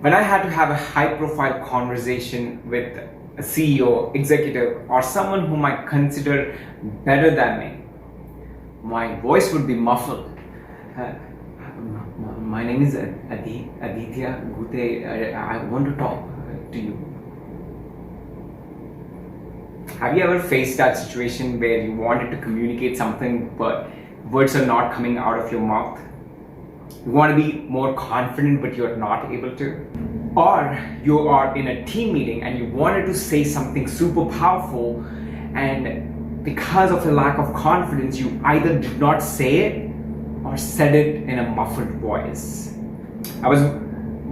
When I had to have a high-profile conversation with a CEO, executive, or someone whom I consider better than me, my voice would be muffled. My name is Aditya Guthey. I want to talk to you. Have you ever faced that situation where you wanted to communicate something but words are not coming out of your mouth? You want to be more confident but you're not able to? Or you are in a team meeting and you wanted to say something super powerful, and because of a lack of confidence you either did not say it or said it in a muffled voice. I was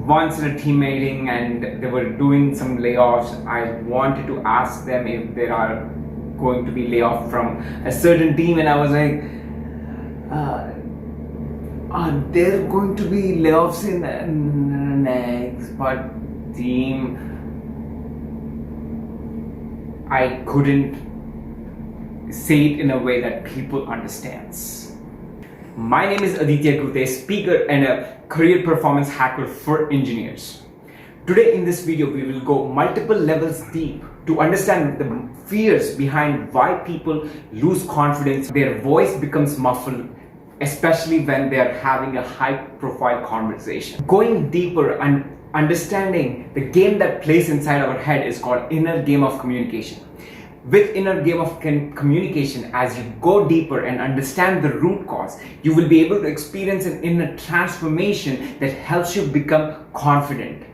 once in a team meeting and they were doing some layoffs. I wanted to ask them if there are going to be layoffs from a certain team, and I was like, are there going to be layoffs in the next team? I couldn't say it in a way that people understands. My name is Aditya Guthey, speaker and a career performance hacker for engineers. Today in this video, we will go multiple levels deep to understand the fears behind why people lose confidence, their voice becomes muffled, especially when they are having a high-profile conversation. Going deeper and understanding the game that plays inside our head is called inner game of communication. With inner game of communication, as you go deeper and understand the root cause, you will be able to experience an inner transformation that helps you become confident.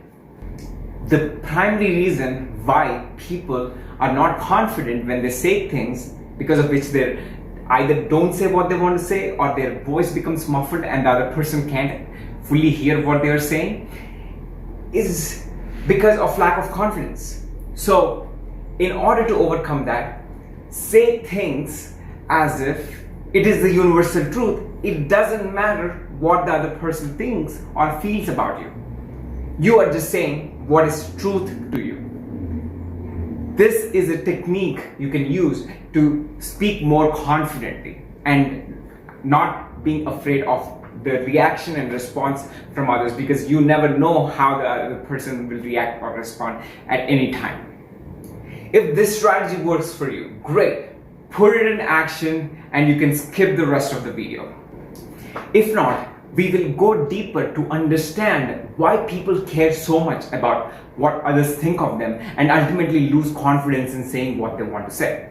The primary reason why people are not confident when they say things, because of which they're either don't say what they want to say, or their voice becomes muffled and the other person can't fully hear what they are saying, is because of lack of confidence. So in order to overcome that, say things as if it is the universal truth. It doesn't matter what the other person thinks or feels about you. You are just saying what is truth to you. This is a technique you can use to speak more confidently and not being afraid of the reaction and response from others, because you never know how the other person will react or respond at any time. If this strategy works for you, great. Put it in action and you can skip the rest of the video. If not, we will go deeper to understand why people care so much about what others think of them and ultimately lose confidence in saying what they want to say.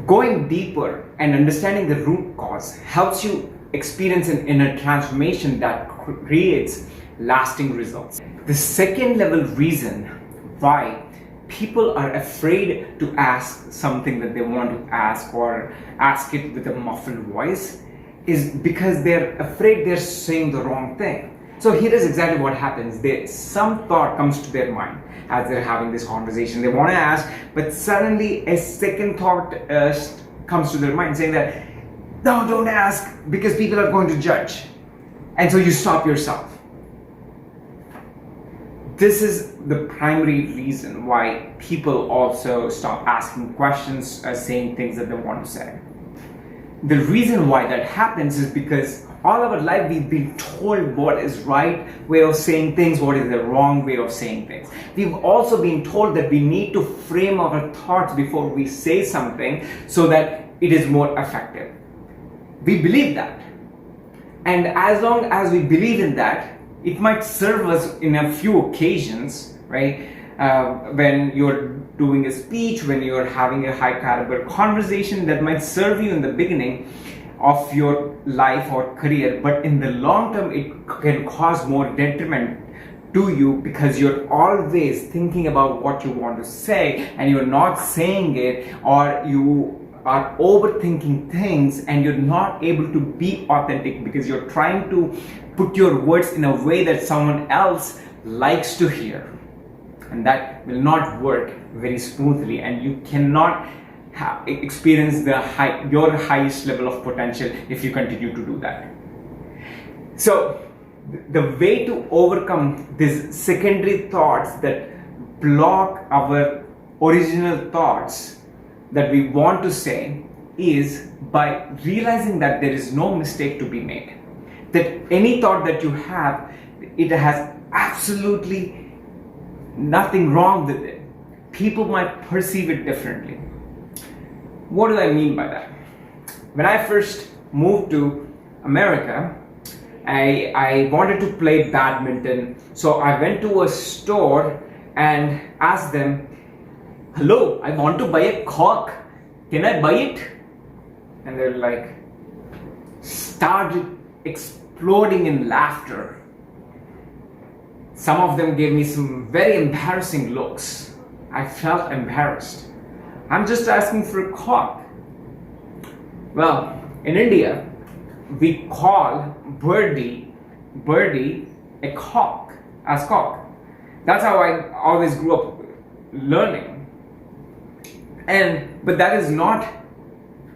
Going deeper and understanding the root cause helps you experience an inner transformation that creates lasting results. The second level reason why people are afraid to ask something that they want to ask, or ask it with a muffled voice, is because they're afraid they're saying the wrong thing. So here is exactly what happens. Some thought comes to their mind as they're having this conversation. They want to ask, but suddenly a second thought comes to their mind saying that, no, don't ask because people are going to judge. And so you stop yourself. This is the primary reason why people also stop asking questions, saying things that they want to say. The reason why that happens is because all our life we've been told what is right way of saying things, what is the wrong way of saying things. We've also been told that we need to frame our thoughts before we say something so that it is more effective. We believe that. And as long as we believe in that, it might serve us in a few occasions, right? When you're doing a speech, when you're having a high caliber conversation, that might serve you in the beginning of your life or career, but in the long term it can cause more detriment to you, because you're always thinking about what you want to say and you're not saying it, or you are overthinking things and you're not able to be authentic because you're trying to put your words in a way that someone else likes to hear, and that will not work very smoothly, and you cannot experience your highest level of potential if you continue to do that. So the way to overcome these secondary thoughts that block our original thoughts that we want to say is by realizing that there is no mistake to be made. That any thought that you have, it has absolutely nothing wrong with it. People might perceive it differently. What do I mean by that? When I first moved to America, I wanted to play badminton, so I went to a store and asked them, "Hello, I want to buy a cork. Can I buy it?" And they're like, started exploding in laughter. Some of them gave me some very embarrassing looks. I felt embarrassed. I'm just asking for a cork. Well, in India, we call birdie a cock, as cock. That's how I always grew up learning. But that is not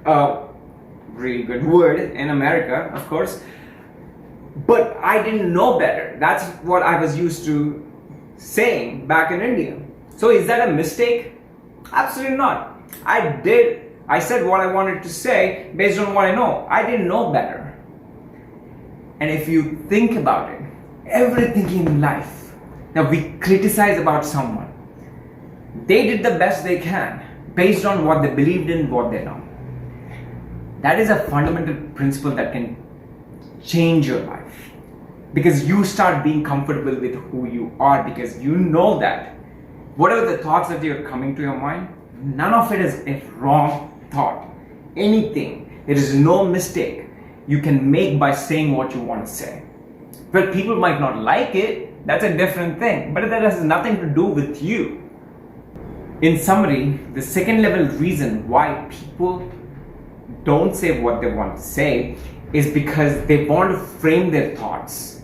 a really good word in America, of course. But I didn't know better. That's what I was used to saying back in India. So is that a mistake? Absolutely not. I said what I wanted to say based on what I know. I didn't know better. And if you think about it, everything in life that we criticize about someone, they did the best they can based on what they believed in, what they know. That is a fundamental principle that can change your life, because you start being comfortable with who you are, because you know that whatever the thoughts that are coming to your mind, none of it is a wrong thought. Anything, there is no mistake you can make by saying what you want to say. Well, people might not like it, that's a different thing, but that has nothing to do with you. In summary, the second level reason why people don't say what they want to say is because they want to frame their thoughts.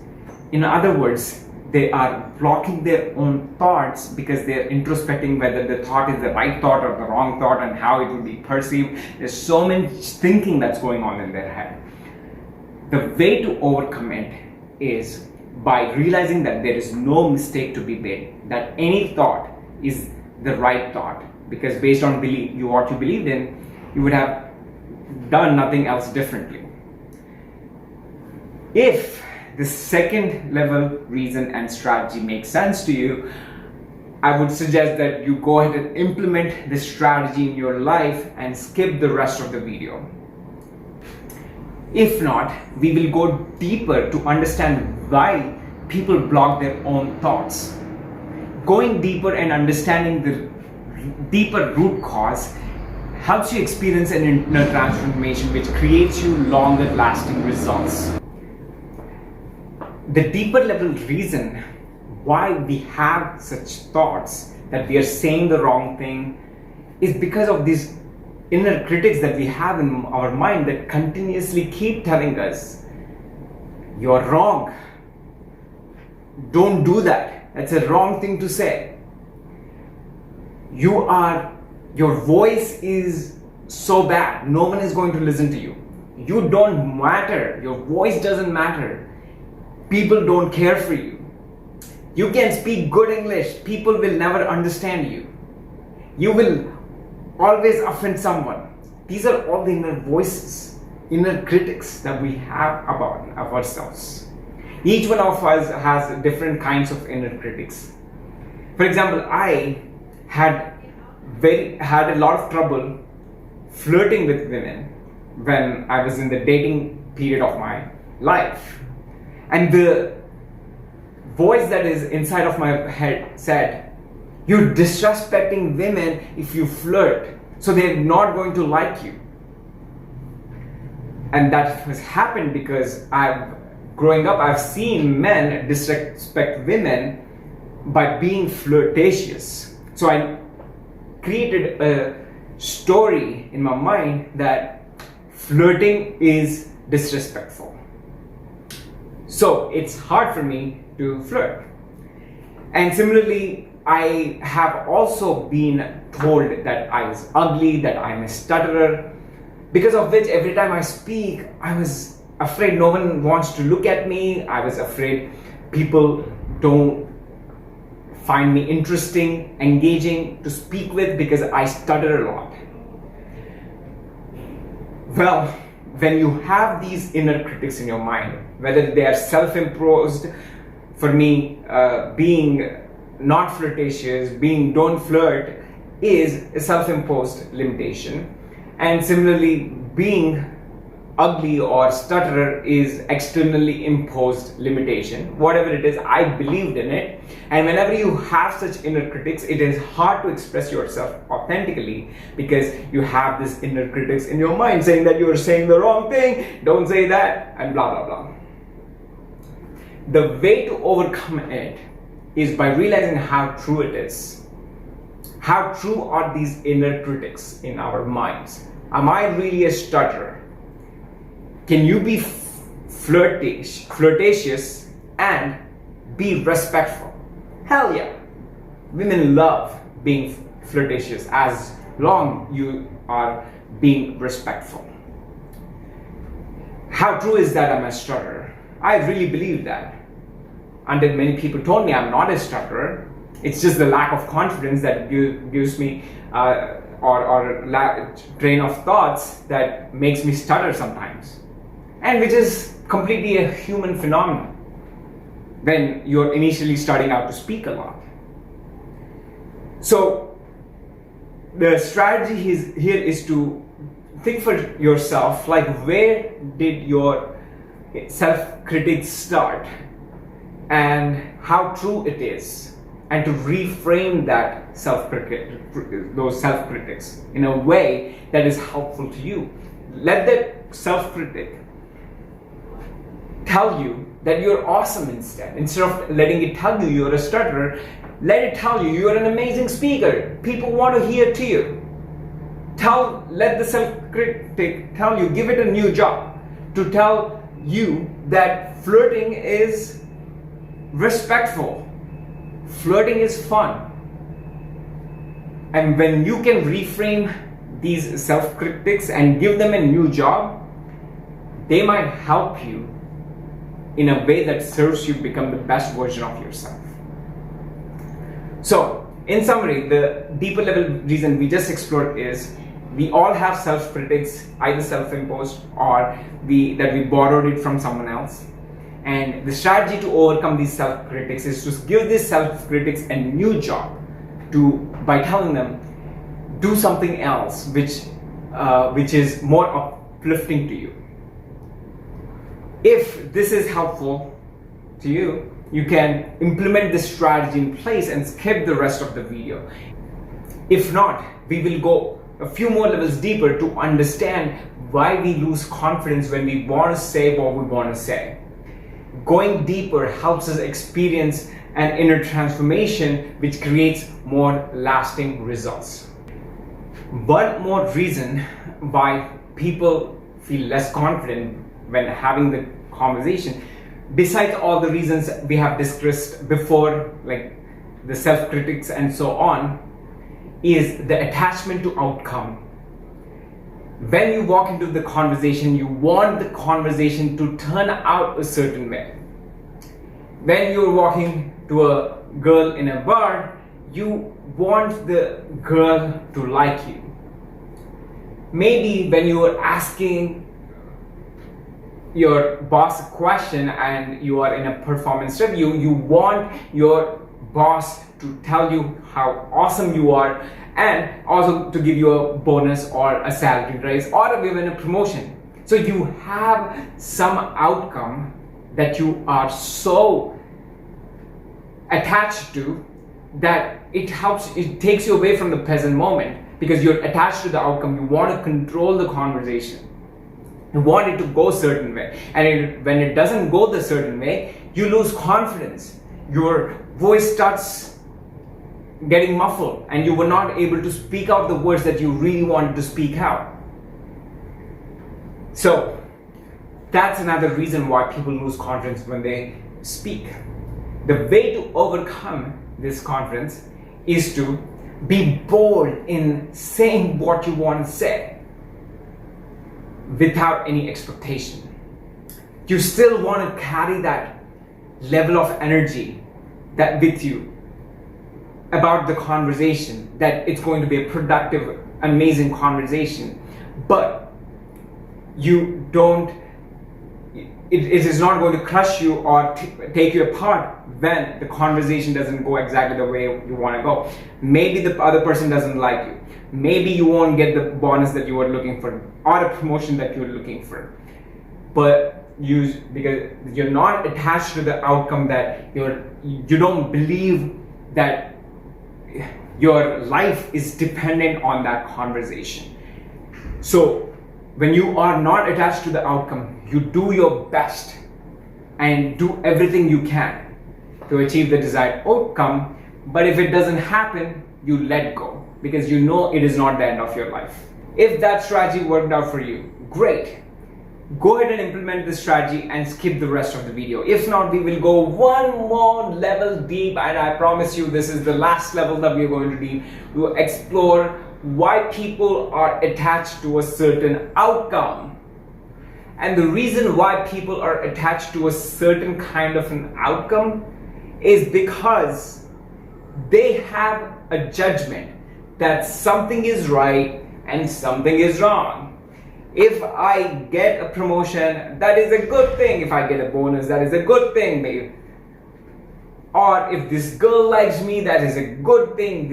In other words, they are blocking their own thoughts because they're introspecting whether the thought is the right thought or the wrong thought and how it will be perceived. There's so much thinking that's going on in their head. The way to overcome it is by realizing that there is no mistake to be made, that any thought is the right thought, because based on what you believed in, you would have done nothing else differently. If the second level reason and strategy makes sense to you, I would suggest that you go ahead and implement this strategy in your life and skip the rest of the video. If not, we will go deeper to understand why people block their own thoughts. Going deeper and understanding the deeper root cause helps you experience an inner transformation which creates you longer lasting results. The deeper level reason why we have such thoughts that we are saying the wrong thing is because of these inner critics that we have in our mind that continuously keep telling us, "You're wrong. Don't do that. That's a wrong thing to say. Your voice is so bad. No one is going to listen to you. You don't matter. Your voice doesn't matter. People don't care for you. You can speak good English. People will never understand you. You will always offend someone." These are all the inner voices, inner critics that we have about ourselves. Each one of us has different kinds of inner critics. For example, I had a lot of trouble flirting with women when I was in the dating period of my life. And the voice that is inside of my head said, "You're disrespecting women if you flirt, so they're not going to like you." And that has happened because growing up, I've seen men disrespect women by being flirtatious. So I created a story in my mind that flirting is disrespectful. So it's hard for me to flirt. And similarly, I have also been told that I was ugly, that I'm a stutterer, because of which every time I speak, I was afraid no one wants to look at me. I was afraid people don't find me interesting, engaging to speak with because I stutter a lot. Well, when you have these inner critics in your mind, whether they are self-imposed, For me, being not flirtatious, being don't flirt is a self-imposed limitation. And similarly, being ugly or stutterer is externally imposed limitation. Whatever it is, I believed in it. And whenever you have such inner critics, it is hard to express yourself authentically because you have this inner critics in your mind saying that you're saying the wrong thing, don't say that, and blah, blah, blah. The way to overcome it is by realizing how true it is. How true are these inner critics in our minds? Am I really a stutterer? Can you be flirtatious and be respectful? Hell yeah. Women love being flirtatious as long you are being respectful. How true is that I'm a stutterer? I really believe that. Until many people told me I'm not a stutterer. It's just the lack of confidence that gives me train of thoughts that makes me stutter sometimes. And which is completely a human phenomenon when you're initially starting out to speak a lot. So the strategy here is to think for yourself, like, where did your self-critique start and how true it is, and to reframe that those self-critics in a way that is helpful to you. Let that self-critic tell you that you're awesome instead of letting it tell you you're a stutterer. Let it tell you you're an amazing speaker. People want to hear to you. Let the self-critic tell you, give it a new job to tell you that flirting is respectful. Flirting is fun. And when you can reframe these self-critics and give them a new job, they might help you in a way that serves you become the best version of yourself. So, in summary, the deeper level reason we just explored is we all have self-critics, either self-imposed or that we borrowed it from someone else. And the strategy to overcome these self-critics is to give these self-critics a new job by telling them, do something else which is more uplifting to you. If this is helpful to you, you can implement this strategy in place and skip the rest of the video. If not, we will go a few more levels deeper to understand why we lose confidence when we want to say what we want to say. Going deeper helps us experience an inner transformation which creates more lasting results. One more reason why people feel less confident when having the conversation, besides all the reasons we have discussed before, like the self-critics and so on, is the attachment to outcome. When you walk into the conversation, you want the conversation to turn out a certain way. When you're walking to a girl in a bar, you want the girl to like you. Maybe when you are asking your boss a question and you are in a performance review, you want your boss to tell you how awesome you are and also to give you a bonus or a salary raise or even a promotion. So you have some outcome that you are so attached to that it takes you away from the present moment because you're attached to the outcome. You want to control the conversation. You want it to go a certain way. And when it doesn't go the certain way, you lose confidence. Your voice starts getting muffled and you were not able to speak out the words that you really wanted to speak out. So that's another reason why people lose confidence when they speak. The way to overcome this confidence is to be bold in saying what you want to say without any expectation. You still want to carry that level of energy that with you about the conversation, that it's going to be a productive, amazing conversation, but you don't it is not going to crush you or take you apart when the conversation doesn't go exactly the way you want to go. Maybe the other person doesn't like you. Maybe you won't get the bonus that you were looking for or a promotion that you were looking for. But because you're not attached to the outcome, that you don't believe that your life is dependent on that conversation. So when you are not attached to the outcome, you do your best and do everything you can to achieve the desired outcome. But if it doesn't happen, you let go, because you know it is not the end of your life. If that strategy worked out for you, great. Go ahead and implement this strategy and skip the rest of the video. If not, we will go one more level deep, and I promise you this is the last level that we are going to deep. We will explore why people are attached to a certain outcome. And the reason why people are attached to a certain kind of an outcome is because they have a judgment that something is right and something is wrong. If I get a promotion, that is a good thing. If I get a bonus, that is a good thing, maybe. Or if this girl likes me, that is a good thing.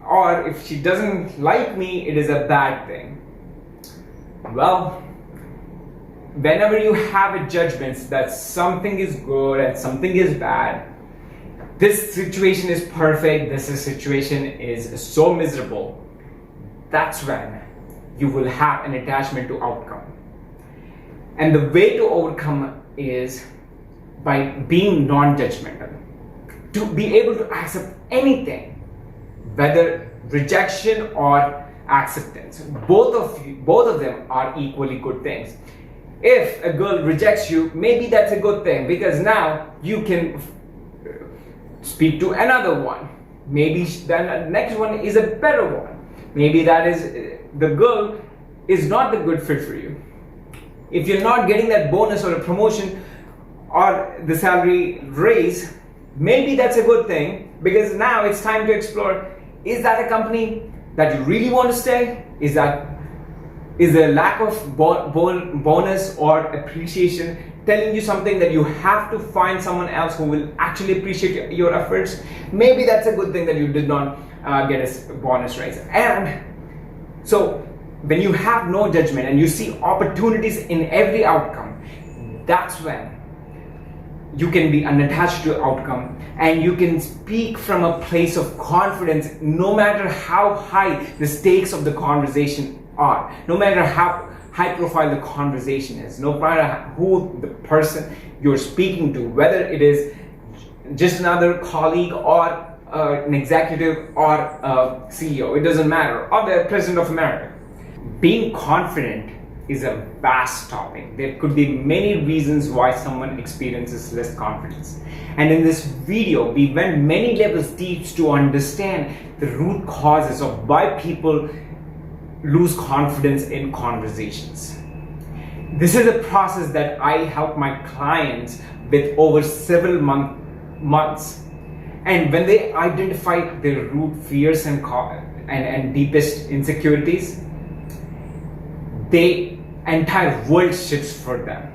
Or if she doesn't like me, it is a bad thing. Well, whenever you have a judgment that something is good and something is bad, this situation is perfect, this situation is so miserable, that's when you will have an attachment to outcome. And the way to overcome is by being non-judgmental. To be able to accept anything, whether rejection or acceptance. Both of them are equally good things. If a girl rejects you, maybe that's a good thing, because now you can speak to another one. Maybe the next one is a better one. Maybe the girl is not the good fit for you. If you're not getting that bonus or a promotion or the salary raise, maybe that's a good thing, because now it's time to explore, is that a company that you really want to stay? Is a lack of bonus or appreciation telling you something that you have to find someone else who will actually appreciate your efforts? Maybe that's a good thing that you did not get a bonus raise. And so when you have no judgment and you see opportunities in every outcome, that's when you can be unattached to outcome, and you can speak from a place of confidence, no matter how high the stakes of the conversation are, no matter how high profile the conversation is, no matter who the person you're speaking to, whether it is just another colleague or an executive or a CEO, it doesn't matter, or the President of America. Being confident is a vast topic. There could be many reasons why someone experiences less confidence. And in this video, we went many levels deep to understand the root causes of why people lose confidence in conversations. This is a process that I help my clients with over several months. And when they identify their root fears and deepest insecurities, the entire world shifts for them,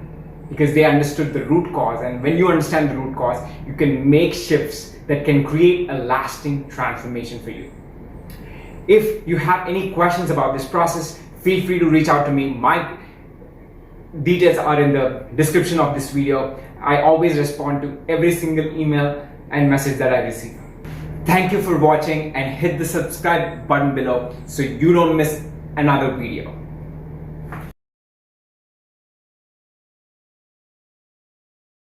because they understood the root cause. And when you understand the root cause, you can make shifts that can create a lasting transformation for you. If you have any questions about this process, feel free to reach out to me. My details are in the description of this video. I always respond to every single email and message that I receive. Thank you for watching, and hit the subscribe button below so you don't miss another video.